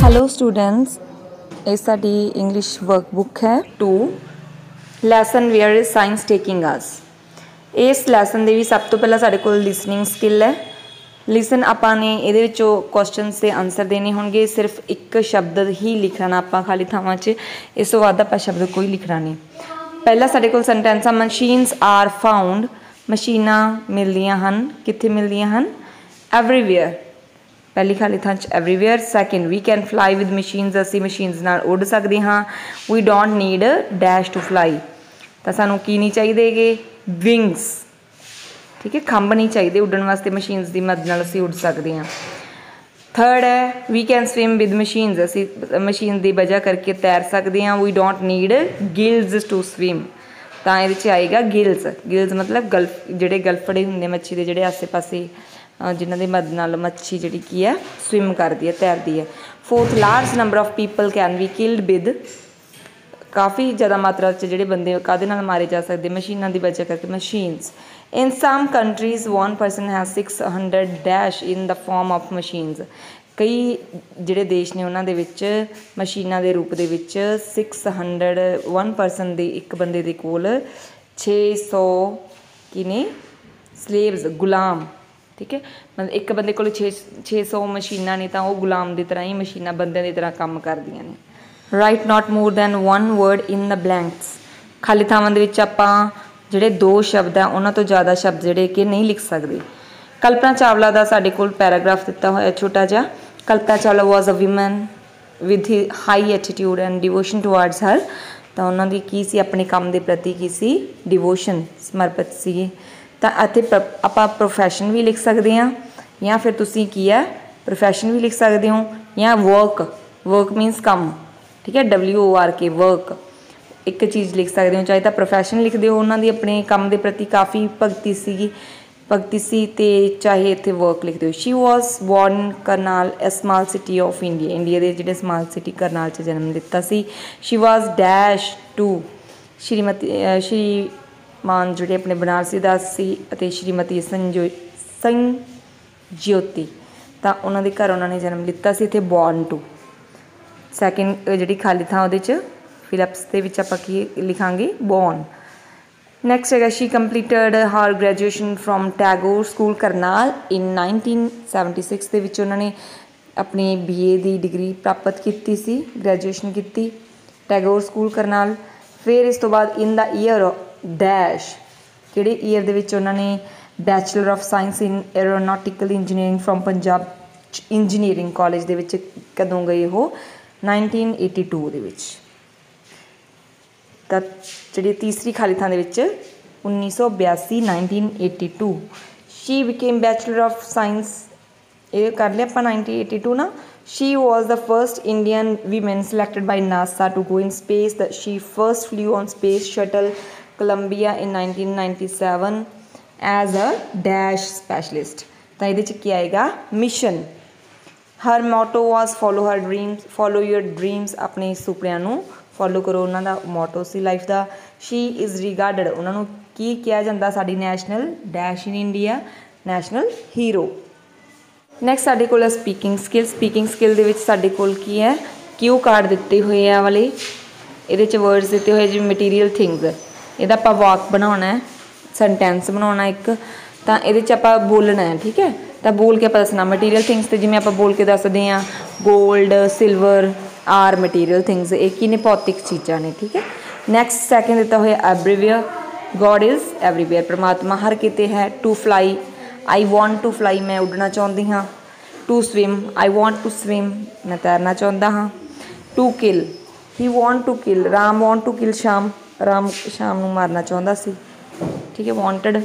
Hello students, ये साडी English workbook है 2 lesson where is science taking us. इस lesson दे भी सब तो पहला साडे कोल लिसनिंग स्किल है। लिसन आपां ने इहदे विचों क्वेश्चनस दे आंसर देने होणगे। सिर्फ एक शब्द ही लिखना आपां खाली थावां 'च, इस तों वध आपां शब्द कोई लिखना नहीं। पहला साडे कोल सेंटेंस आ मशीन्स आर फाउंड। मशीनां मिलदियां हन, कित्थे मिलदियां हन? एवरीवेयर। पहली खाली थां च everywhere. Second, we can fly with machines. असी मशीन्स नाल उड़ सकते हाँ। We don't need dash to fly. तो सानू की नहीं चाहिए? विंग्स। ठीक है, खंभ नहीं चाहिए उड़न वास्ते। मशीन्स की मदद नाल असी उड़ सकते हैं। थर्ड है we can swim with machines. असी मशीन की वजह करके तैर सकते हैं। We don't need gills to swim. तो ये आएगा गिल्स। गिल्स मतलब गल्फ, जोड़े गल्फड़े होंगे मच्छी के, जोड़े आसे पासे जिन्हों की मदद नाल मच्छी जी की है स्विम करती है, तैरती है। Fourth, large number of people can be killed with. काफ़ी ज़्यादा मात्रा जोड़े बंदे काहदे नाल मारे जा सकते? मशीनों की वजह करके, machines. In some countries 1 person has 600 dash in the form of machines. कई जोड़े देश ने उन्होंने विच मशीनों के रूप के 600 1 पर्सन के एक बंदे के कोल 600 की ने स्लेव्स, गुलाम। ठीक है, मतलब एक बंदे को 600 मशीनां ने, तो वह गुलाम की तरह ही मशीनां बंदे की तरह काम करदियां ने। Right not more than 1 word in the blanks. खाली थावां दे विच आपां जिहड़े 2 शब्द है उन्हां तो ज़्यादा शब्द जिहड़े कि नहीं लिख सकते। कल्पना चावला का साडे कोल पैराग्राफ दिता होया छोटा जिहा। Kalpana Chawla was a women with high attitude and devotion towards her. तो उन्होंने की सी, अपने काम के प्रति की सी डिवोशन, समर्पित सी। तो इत्थे आपां प्रोफैशन भी लिख सकते हैं, या फिर तुसीं की है प्रोफैशन भी लिख सकते हो, या वर्क। वर्क मीनस काम। ठीक है, WORK, वर्क। एक चीज़ लिख सकते हो, चाहे तो प्रोफैशन लिख दो, उन्होंने अपने काम के प्रति काफ़ी भगती सी, ते चाहे इत्थे वर्क लिख दो। She was born Karnal, A small city of India. India के जिहड़े स्मॉल सिटी करनाल च जन्म लिता सी। शी वॉज डैश टू श्रीमान जोड़े अपने बनारसी दास सी, अते श्रीमती संज्योति। तो उन्होंने घर उन्होंने जन्म लिता सी, इत्थे बॉर्न टू। सैकेंड जी खाली था वो फिलअप्स के आपां की लिखांगे? बॉर्न। नैक्सट है she completed her graduation from Tagore school Karnal in 1976 के विच उन्होंने अपनी BA की डिग्री प्राप्त की सी, ग्रैजुएशन की टैगोर स्कूल करनाल। फिर इस तो बाद इन द ईयर डैश, किहड़े ईयर दे विच उन्होंने bachelor of science in aeronautical engineering from Punjab engineering college दे विच कदों गए हो? 1982 दे विच। तो जी तीसरी खाली थां दे विच 1982 1982। She became bachelor of science, ये कर लिया आपां 1982 ना। She was the first Indian women selected by NASA to go in space. She first flew on space shuttle Columbia in 1997 as a dash specialist. तो ये क्या आएगा? Mission. Her motto was follow her dreams, follow your dreams. अपने सुपनिਆਂ ਨੂੰ follow करो, उन्होंने motto सी लाइफ का। शी इज़ रिगार्डड, उन्होंने की किया जाता sari national dash in India, national hero. Next साढ़े कोल स्पीकिंग स्किल। स्पीकिंग स्किल दे विच साढ़े कोल की है? क्यू कार्ड दिते हुए हैं वाले, ये वर्ड्स दिते हुए जी मटीरियल थिंग्स। यदा आपां वाक बनाना है, सेंटेंस बनाना एक, तो ये आपां बोलना है। ठीक है, तो बोल के आपां दसना मटीरियल थिंग्स। तो जिवें आपां बोल के दसदे हैं gold silver are material things, एक ही ने भौतिक चीज़ां ने। ठीक है, नैक्सट सैकेंड दिता हुआ एवरीवेयर। गॉड इज़ एवरीवेयर, परमात्मा हर किते है। To fly, I want to fly, मैं उड़ना चाहती हाँ। To swim, I want to swim, मैं तैरना चाहता हाँ। To kill, he want to kill, Ram want to kill Shyam, Ram Shyam नूं मारना चाहता सी। ठीक है, वॉन्टड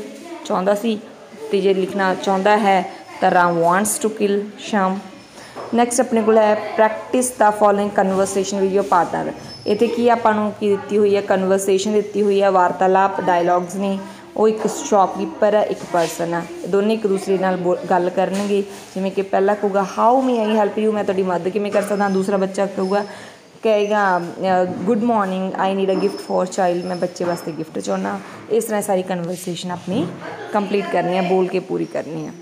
चाहता सी, ते जे लिखना चाहता है तो Ram wants to kill Shyam. Next अपने को है practice the following conversation with your partner. इत्थे की आपां नूं की दित्ती हुई है? कन्वर्सेशन दित्ती हुई है, वार्तालाप, डायलॉग्स ने। वो एक शॉपकीपर है, एक पर्सन है, दोनों एक दूसरे नाल गल करनगे। जिवें कि पहला कहूगा how may I help you, मैं तुहाडी मदद किवें कर सकदा। दूसरा बच्चा कहेगा good morning, I need a gift for child, मैं बच्चे वास्ते गिफ्ट चाहना। इस तरह सारी कन्वर्सेशन अपनी कंप्लीट करनी है, बोल के पूरी करनी है।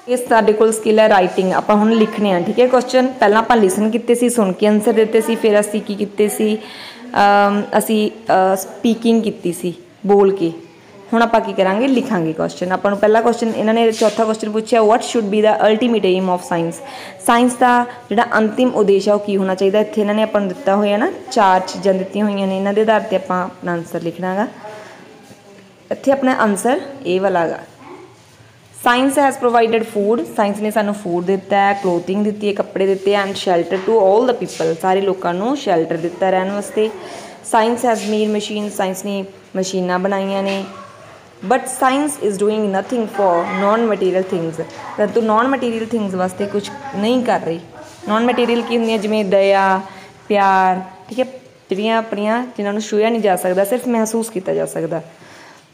ਇਹ ਸਾਡੇ ਕੋਲ ਸਕਿੱਲ ਹੈ ਰਾਈਟਿੰਗ। ਆਪਾਂ ਹੁਣ ਲਿਖਣੇ ਆ, ਠੀਕ ਹੈ ਕੁਐਸਚਨ। ਪਹਿਲਾਂ ਆਪਾਂ ਲਿਸਨ ਕੀਤੇ ਸੀ, ਸੁਣ ਕੇ ਆਨਸਰ ਦਿੱਤੇ ਸੀ, ਫਿਰ ਅਸੀਂ ਕੀ ਕੀਤੇ ਸੀ, ਅਸੀਂ ਸਪੀਕਿੰਗ ਕੀਤੀ ਸੀ ਬੋਲ ਕੇ। ਹੁਣ ਆਪਾਂ ਕੀ ਕਰਾਂਗੇ, ਲਿਖਾਂਗੇ ਕੁਐਸਚਨ। ਆਪਾਂ ਨੂੰ ਪਹਿਲਾ ਕੁਐਸਚਨ ਇਹਨਾਂ ਨੇ ਚੌਥਾ ਕੁਐਸਚਨ ਪੁੱਛਿਆ, what should be the ultimate aim of science. Science ਦਾ ਜਿਹੜਾ ਅੰਤਿਮ ਉਦੇਸ਼ ਆ ਉਹ ਕੀ ਹੋਣਾ ਚਾਹੀਦਾ। ਇੱਥੇ ਇਹਨਾਂ ਨੇ ਆਪਾਂ ਨੂੰ ਦਿੱਤਾ ਹੋਇਆ ਨਾ 4 ਚੀਜ਼ਾਂ ਦਿੱਤੀਆਂ ਹੋਈਆਂ ਨੇ, ਇਹਨਾਂ ਦੇ ਆਧਾਰ 'ਤੇ ਆਪਾਂ ਆਪਣਾ ਆਨਸਰ ਲਿਖਣਾ ਗਾ। ਇੱਥੇ ਆਪਣਾ ਆਨਸਰ ਇਹ ਵਾਲਾ ਗਾ। Science has provided food, science ਨੇ ਸਾਨੂੰ ਫੂਡ ਦਿੱਤਾ ਹੈ, ਕਲੋਥਿੰਗ ਦਿੱਤੀ ਹੈ, ਕੱਪੜੇ ਦਿੱਤੇ, and shelter to all the people, ਸਾਰੇ ਲੋਕਾਂ ਨੂੰ ਸ਼ੈਲਟਰ ਦਿੱਤਾ ਰਹਿਣ ਵਾਸਤੇ। Science has made machine, science ਨੇ ਮਸ਼ੀਨਾਂ ਬਣਾਈਆਂ ਨੇ। But science is doing nothing for non material things, ਪਰੰਤੂ ਨੋਨ ਮਟੀਰੀਅਲ ਥਿੰਗਸ ਵਾਸਤੇ ਕੁਛ ਨਹੀਂ ਕਰ ਰਹੀ। ਨੋਨ ਮਟੀਰੀਅਲ ਕੀ ਹੁੰਦੀਆਂ, ਜਿਵੇਂ ਦਇਆ, ਪਿਆਰ, ਠੀਕ ਹੈ, ਜਿਹੜੀਆਂ ਆਪਣੀਆਂ ਜਿਨ੍ਹਾਂ ਨੂੰ ਛੂਹਿਆ ਨਹੀਂ ਜਾ ਸਕਦਾ, ਸਿਰਫ ਮਹਿਸੂਸ ਕੀਤਾ ਜਾ ਸਕਦਾ।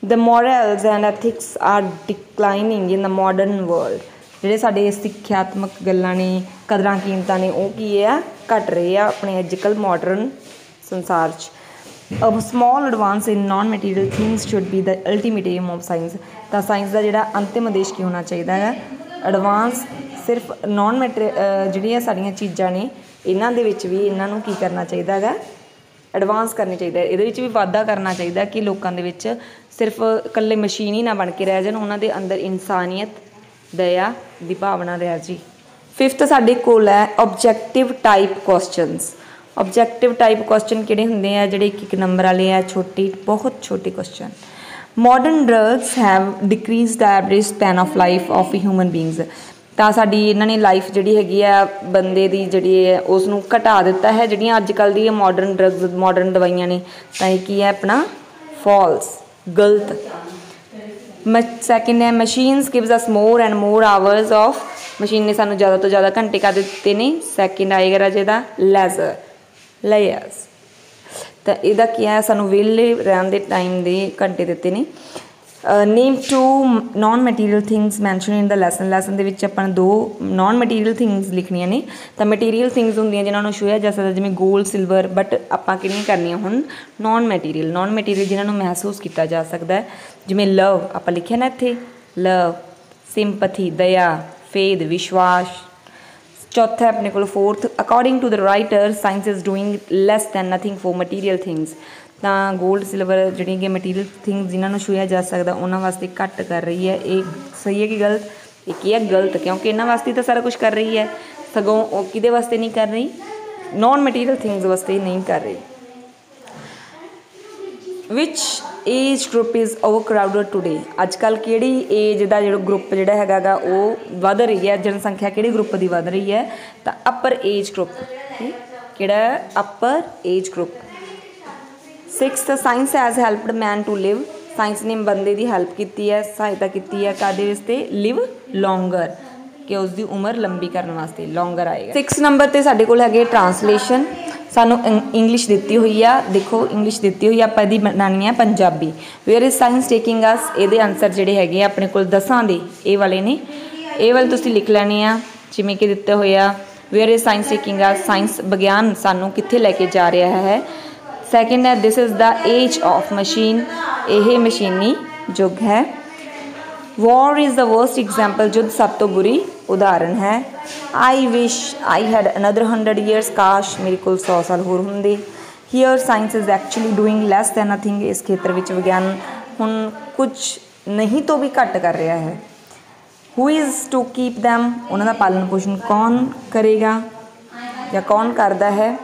The morals and ethics are declining in the modern world, ਜਿਹੜੇ ਸਾਡੇ ਸਿੱਖਿਆਤਮਕ ਗੱਲਾਂ ਨੇ, ਕਦਰਾਂ ਕੀਮਤਾਂ ਨੇ, ਉਹ ਕੀ ਆ, ਘਟ ਰਹੇ ਆ ਆਪਣੇ ਅੱਜ ਕੱਲ੍ਹ ਮਾਡਰਨ ਸੰਸਾਰ 'ਚ। A small advance in non material things should be the ultimate aim of science. ਤਾਂ ਸਾਇੰਸ ਦਾ ਜਿਹੜਾ ਅੰਤਿਮ ਉਦੇਸ਼ ਕੀ ਹੋਣਾ ਚਾਹੀਦਾ ਹੈ, ਐਡਵਾਂਸ ਸਿਰਫ ਨੋਨ ਜਿਹੜੀਆਂ ਸਾਡੀਆਂ ਚੀਜ਼ਾਂ ਨੇ ਇਹਨਾਂ ਦੇ ਵਿੱਚ ਵੀ ਇਹਨਾਂ ਨੂੰ ਕੀ ਕਰਨਾ ਚਾਹੀਦਾ ਹੈਗਾ, ਐਡਵਾਂਸ ਕਰਨੀ ਚਾਹੀਦਾ, ਇਹਦੇ ਵਿੱਚ ਵੀ ਵਾਧਾ ਕਰਨਾ ਚਾਹੀਦਾ ਕਿ ਲੋਕਾਂ ਦੇ ਵਿੱਚ ਸਿਰਫ ਇਕੱਲੇ ਮਸ਼ੀਨ ਹੀ ਨਾ ਬਣ ਕੇ ਰਹਿ ਜਾਣ, ਉਹਨਾਂ ਦੇ ਅੰਦਰ ਇਨਸਾਨੀਅਤ, ਦਇਆ ਦੀ ਭਾਵਨਾ ਰਹਿ ਜੀ। 5th ਸਾਡੇ ਕੋਲ ਹੈ objective type questions. Objective type question ਕਿਹੜੇ ਹੁੰਦੇ ਆ, ਜਿਹੜੇ 1 ਨੰਬਰ ਵਾਲੇ ਆ, ਛੋਟੇ, ਬਹੁਤ ਛੋਟੇ question. Modern drugs have decrease the average span of life of human beings. ਤਾਂ ਸਾਡੀ ਇਹਨਾਂ ਨੇ ਲਾਈਫ ਜਿਹੜੀ ਹੈਗੀ ਆ ਬੰਦੇ ਦੀ ਜਿਹੜੀ ਹੈ ਉਸ ਨੂੰ ਘਟਾ ਦਿੱਤਾ ਹੈ। ਜਿਹੜੀਆਂ ਅੱਜ ਕੱਲ੍ਹ ਦੀਆਂ ਮਾਡਰਨ ਡਰੱਗਸ, ਮਾਡਰਨ ਦਵਾਈਆਂ ਨੇ, ਤਾਂ ਇਹ ਕੀ ਹੈ ਆਪਣਾ ਫਾਲਸ, ਗਲਤ। ਸੈਕਿੰਡ ਹੈ machines gives us more and more hours of, machine ਨੇ ਸਾਨੂੰ ਜ਼ਿਆਦਾ ਤੋਂ ਜ਼ਿਆਦਾ ਘੰਟੇ ਕਰ ਦਿੱਤੇ ਨੇ। ਸੈਕਿੰਡ ਆਏਗਾ ਰਾਜੇ ਦਾ ਲੈਜ਼ਰ, ਲੇਅਰਸ। ਤਾਂ ਇਹਦਾ ਕੀ ਹੈ, ਸਾਨੂੰ ਵਿਹਲੇ ਰਹਿਣ ਦੇ ਟਾਈਮ ਦੇ ਘੰਟੇ ਦਿੱਤੇ ਨੇ। ਨੇਮ 2 ਨੋਨ ਮਟੀਰੀਅਲ ਥਿੰਗਸ ਮੈਂਸ਼ਨ ਇਨ ਦਾ ਲੈਸਨ। ਲੈਸਨ ਦੇ ਵਿੱਚ ਆਪਾਂ 2 ਨੋਨ ਮਟੀਰੀਅਲ ਥਿੰਗਸ ਲਿਖਣੀਆਂ ਨੇ। ਤਾਂ ਮਟੀਰੀਅਲ ਥਿੰਗਸ ਹੁੰਦੀਆਂ ਜਿਨ੍ਹਾਂ ਨੂੰ ਛੂਹਿਆ ਜਾ ਸਕਦਾ, ਜਿਵੇਂ ਗੋਲਡ, ਸਿਲਵਰ, ਬਟ ਆਪਾਂ ਕਿਹੜੀਆਂ ਕਰਨੀਆਂ ਹੁਣ, ਨੋਨ ਮਟੀਰੀਅਲ। ਨੋਨ ਮਟੀਰੀਅਲ ਜਿਨ੍ਹਾਂ ਨੂੰ ਮਹਿਸੂਸ ਕੀਤਾ ਜਾ ਸਕਦਾ, ਜਿਵੇਂ ਲਵ, ਆਪਾਂ ਲਿਖਿਆ ਨਾ ਇੱਥੇ ਲਵ, ਸਿੰਪਥੀ, ਦਇਆ, ਫੇਥ, ਵਿਸ਼ਵਾਸ। ਚੌਥਾ ਆਪਣੇ ਕੋਲ 4th, according to the writer science is doing less than nothing for material things. ਤਾਂ ਗੋਲਡ, ਸਿਲਵਰ ਜਿਹੜੀਆਂ ਕਿ ਮਟੀਰੀਅਲ ਥਿੰਗਸ ਜਿਨ੍ਹਾਂ ਨੂੰ ਛੂਹਿਆ ਜਾ ਸਕਦਾ ਉਹਨਾਂ ਵਾਸਤੇ ਘੱਟ ਕਰ ਰਹੀ ਹੈ। ਇਹ ਸਹੀ ਹੈ ਕਿ ਗਲਤ? ਇਹ ਕੀ ਹੈ, ਗਲਤ, ਕਿਉਂਕਿ ਇਹਨਾਂ ਵਾਸਤੇ ਤਾਂ ਸਾਰਾ ਕੁਛ ਕਰ ਰਹੀ ਹੈ, ਸਗੋਂ ਉਹ ਕਿਹਦੇ ਵਾਸਤੇ ਨਹੀਂ ਕਰ ਰਹੀ, ਨੋਨ ਮਟੀਰੀਅਲ ਥਿੰਗਸ ਵਾਸਤੇ ਨਹੀਂ ਕਰ ਰਹੀ। Which age group is overcrowded today. ਅੱਜ ਕੱਲ੍ਹ ਕਿਹੜੀ ਏਜ ਦਾ ਜਿਹੜਾ ਗਰੁੱਪ ਜਿਹੜਾ ਹੈਗਾ ਗਾ ਉਹ ਵੱਧ ਰਹੀ ਹੈ, ਜਨਸੰਖਿਆ ਕਿਹੜੇ ਗਰੁੱਪ ਦੀ ਵੱਧ ਰਹੀ ਹੈ, ਤਾਂ ਅਪਰ ਏਜ ਗਰੁੱਪ। ਕਿਹੜਾ? Upper age group. 6th science has helped man to live. Science ਨੇ ਬੰਦੇ ਦੀ ਹੈਲਪ ਕੀਤੀ ਹੈ, ਸਹਾਇਤਾ ਕੀਤੀ ਹੈ ਕਾਹਦੇ ਵਾਸਤੇ, ਲਿਵ ਲੌਂਗਰ, ਕਿ ਉਸ ਦੀ ਉਮਰ ਲੰਬੀ ਕਰਨ ਵਾਸਤੇ, ਲੌਂਗਰ ਆਏਗਾ। 6 ਨੰਬਰ 'ਤੇ ਸਾਡੇ ਕੋਲ ਹੈਗੇ ਟਰਾਂਸਲੇਸ਼ਨ। ਸਾਨੂੰ ਇੰਗਲਿਸ਼ ਦਿੱਤੀ ਹੋਈ ਆ, ਦੇਖੋ ਇੰਗਲਿਸ਼ ਦਿੱਤੀ ਹੋਈ ਆ, ਆਪਾਂ ਇਹਦੀ ਬਣਾਉਣੀ ਹੈ Punjabi. Where is science taking us, ਇਹਦੇ ਆਨਸਰ ਜਿਹੜੇ ਹੈਗੇ ਆ ਆਪਣੇ ਕੋਲ 10 ਦੇ ਇਹ ਵਾਲੇ ਨੇ, ਇਹ ਵਾਲੇ ਤੁਸੀਂ ਲਿਖ ਲੈਣੇ ਆ ਜਿਵੇਂ ਕਿ ਦਿੱਤੇ ਹੋਏ ਆ। Wear is science taking us, science ਵਿਗਿਆਨ ਸਾਨੂੰ ਕਿੱਥੇ ਲੈ ਕੇ ਜਾ ਰਿਹਾ ਹੈ। ਸੈਕਿੰਡ ਹੈ this is the age of machine, ਇਹ ਮਸ਼ੀਨੀ ਯੁੱਗ ਹੈ। ਵॉर इज़ द वर्स्ट एग्जाम्पल, युद्ध सब तो बुरी उदाहरण है। I wish I had another 100 years, काश मेरे को 100 साल होर होंदे। Hear science is actually doing less than nothing, इस खेत्र में विज्ञान हुण कुछ नहीं तो भी घट कर रहा है। Who is to keep them, उन्हों का पालन पोषण कौन करेगा या कौन करता है।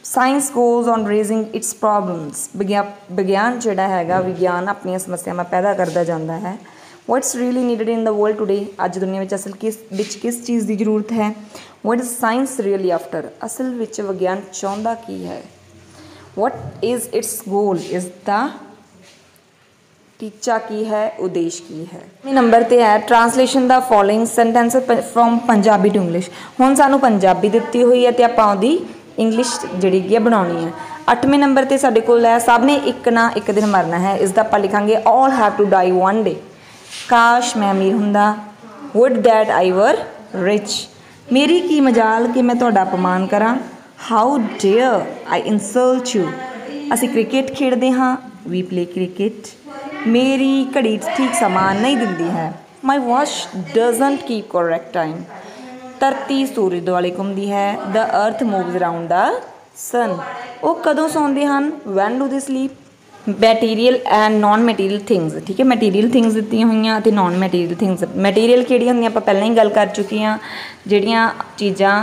Science goes on raising it's problems, विज्ञान जिहड़ा हैगा विज्ञान अपनी समस्यावां पैदा करता जाता है। What's really needed in the world today, अज दुनिया में असल किस चीज़ की जरूरत है। What is science really after, असल विच विज्ञान चाहुंदा की है। वट इज़ इट्स गोल, इज़ द टीचा की है, उद्देश्य की है। नंबर ते है translation the following sentence from Punjabi to English. हुण सानू पंजाबी दित्ती हुई है ते आपां उहदी इंग्लिश जिहड़ी है बनाउणी है। 8वें नंबर ते साडे कोल है सब ने एक ना एक दिन मरना है, इसदा आपां लिखांगे all have to die one day. काश मैं अमीर हुंदा, would that I were rich, मेरी की मजाल कि मैं तुहाडा अपमान करां। How dare I insult you, असीं क्रिकेट खेडदे हां, वी प्ले क्रिकेट, मेरी घड़ी ठीक समा नहीं दिंदी है। My watch doesn't keep correct time. धरती सूरज दुआले घूमती है। The earth moves around the sun. वो कदों सौंदे हैं? When do they sleep. Material and non material things, ठीक है, मैटीरियल थिंग्स दित्तियां होईयां ते नॉन मैटीरियल थिंग्स। मैटीरियल किहड़ियां हुंदियां आपां पहलां ही गल कर चुके हैं, जिहड़ियां चीज़ां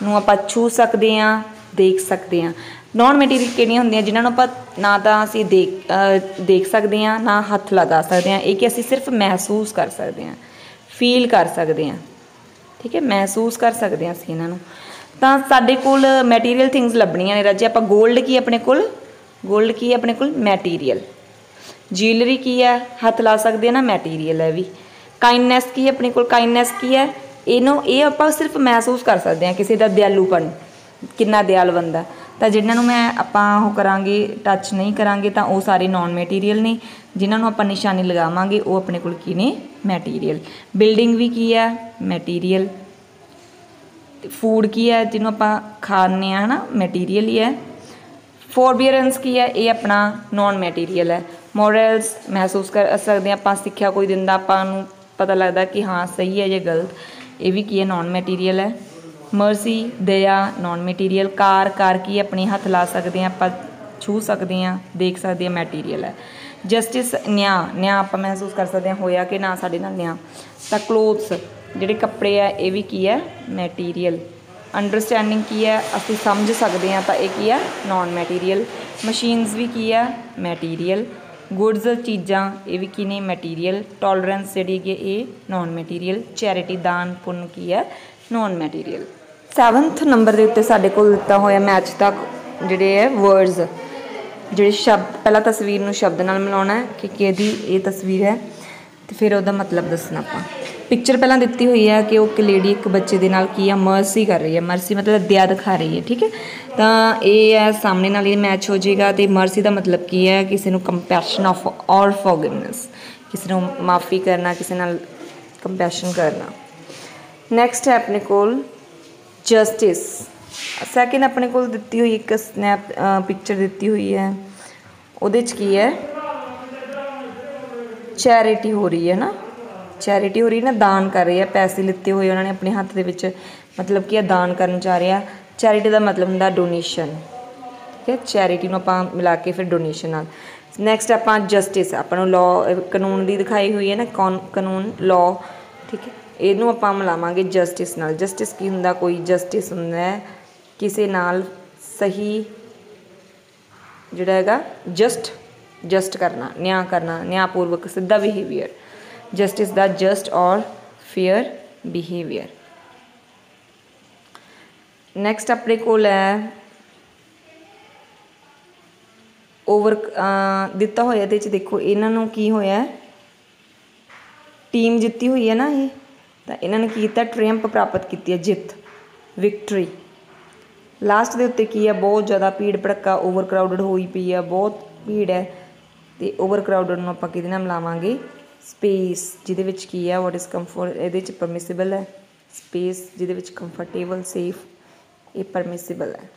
नूं आपां छू सकदे हां, देख सकते हैं। नॉन मैटीरियल किहड़ियां हुंदियां जिन्हां नूं आपां ना तां असीं देख सकते हैं, ना हत्थ लगा सकते हैं, ये कि असीं सिर्फ महसूस कर सकते हैं, फील कर सकते हैं, ठीक है, महसूस कर सकते हैं असीं इन्हां नूं। तां साडे कोल मैटीरियल थिंग्स लभणियां ने राजे। आपां गोल्ड की अपने कोल, गोल्ड की है अपने कोल? मैटीरियल। ज्यूलरी की है? हत्थ ला सकते हैं ना, मैटीरियल है भी। काइंडनैस की है अपने कोल? काइंडनैस की है? इनू ये आपां सिर्फ महसूस कर सकते हैं, किसी का दयालूपन, कितना दयाल बंदा। तो जिन्होंने मैं आपां वो करांगे, टच नहीं करांगे, तो वो सारे नॉन मैटीरियल ने। जिन्होंने आपां निशानी लगावांगे वो अपने कोल की ने? मैटीरियल। बिल्डिंग भी की है? मैटीरियल। फूड की है? जिन्हों आपां खाने है ना, मैटीरियल ही है। फॉरबीयरेंस की है? ये अपना नॉन मैटीरियल है। मॉरल्स महसूस कर सकते हैं आपां, सिक्ख्या कोई दिंदा आपां नूं पता लगता कि हाँ सही है या गलत, ये भी की है? नॉन मैटीरियल है। मर्सी दया नॉन मैटीरियल। कार की अपने हत्थ ला सकते हैं आपां, छू सकते हैं, देख सकते हैं, मैटीरियल है। जस्टिस न्याय आप महसूस कर सकते हैं होया कि ना साडे नाल न्याय। तो क्लोथ्स जिहड़े कपड़े है ये भी की है? मैटीरियल। अंडरस्टैंडिंग की है? असीं समझ सकते हैं, तो यह की है? Non material. मशीनस भी की है? मैटीरियल। गुड्स चीज़ां ये भी की ने? मैटीरियल। टॉलरेंस जी ये नॉन मैटीरियल। चैरिटी दान पुण्य की है? Non material. 7th नंबर के उत्ते साडे कोल दिता होया मैच तक जिहड़े है वर्ड्स, जिहड़े शब्द, पहला तस्वीर नूं शब्द नाल मिलाउणा है कि किहदी ये तस्वीर है, तो फिर उहदा मतलब दसना आपां। पिक्चर पहलां दित्ती हुई है कि एक लेडी एक बच्चे दे नाल की है? मर्सी कर रही है। मर्सी मतलब दया दिखा रही है, ठीक है। तो ये है सामने नाल ये मैच हो जाएगा। तो मर्सी का मतलब की है? किसी नूं कंपैशन ऑफ और फॉरगिवनेस, किसी नूं माफ़ी करना, किसी नाल कंपैशन करना। नैक्सट है अपने कोल जस्टिस। सैकेंड अपने कोल दित्ती हुई एक स्नैप पिक्चर दित्ती हुई है, उहदे च की है? चैरिटी हो रही है ना, चैरिटी हो रही है ना, दान कर रही है। पैसे लिते हुए उन्होंने अपने हत्थ दे विच, मतलब कि दान करना चाह रहे हैं। चैरिटी का मतलब होंदा डोनेशन, ठीक है। चैरिटी नूं आपां मिला के फिर डोनेशन नाल। नैक्सट आपां जस्टिस, आपां लॉ कानून की दिखाई हुई है ना, कानून लॉ, ठीक है। ਇਹਨੂੰ ਆਪਾਂ ਮਿਲਾਵਾਂਗੇ ਜਸਟਿਸ ਨਾਲ। ਜਸਟਿਸ ਕੀ ਹੁੰਦਾ? ਕੋਈ ਜਸਟਿਸ ਹੁੰਦਾ ਹੈ ਕਿਸੇ ਨਾਲ ਸਹੀ ਜਿਹੜਾ ਹੈਗਾ ਜਸਟ ਕਰਨਾ, ਨਿਆਂ ਕਰਨਾ, ਨਿਆਂਪੂਰਵਕ ਸਿੱਧਾ ਬਿਹੇਵੀਅਰ। ਜਸਟਿਸ ਦਾ ਜਸਟ ਔਰ ਫੇਅਰ ਬਿਹੇਵੀਅਰ। ਨੈਕਸਟ ਆਪਣੇ ਕੋਲ ਹੈ ਓਵਰ ਦਿੱਤਾ ਹੋਇਆ। ਇਹਦੇ 'ਚ ਦੇਖੋ ਇਹਨਾਂ ਨੂੰ ਕੀ ਹੋਇਆ, ਟੀਮ ਜਿੱਤੀ ਹੋਈ ਹੈ ਨਾ ਇਹ, तो इन्होंने किया ट्रियम्प प्राप्त की है, जित, विक्टरी। लास्ट के उत्ते की है? बहुत ज़्यादा भीड़ भड़का, ओवर क्राउडड हुई पई है, बहुत भीड़ है। तो ओवर क्राउडड नूं आपां किहदे नाल मिलावांगे? स्पेस, जिहदे विच की है? वॉट इज़ कंफर्ट, इहदे च परमिसिबल है। स्पेस जिहदे विच कंफर्टेबल, सेफ, ये परमिसिबल है।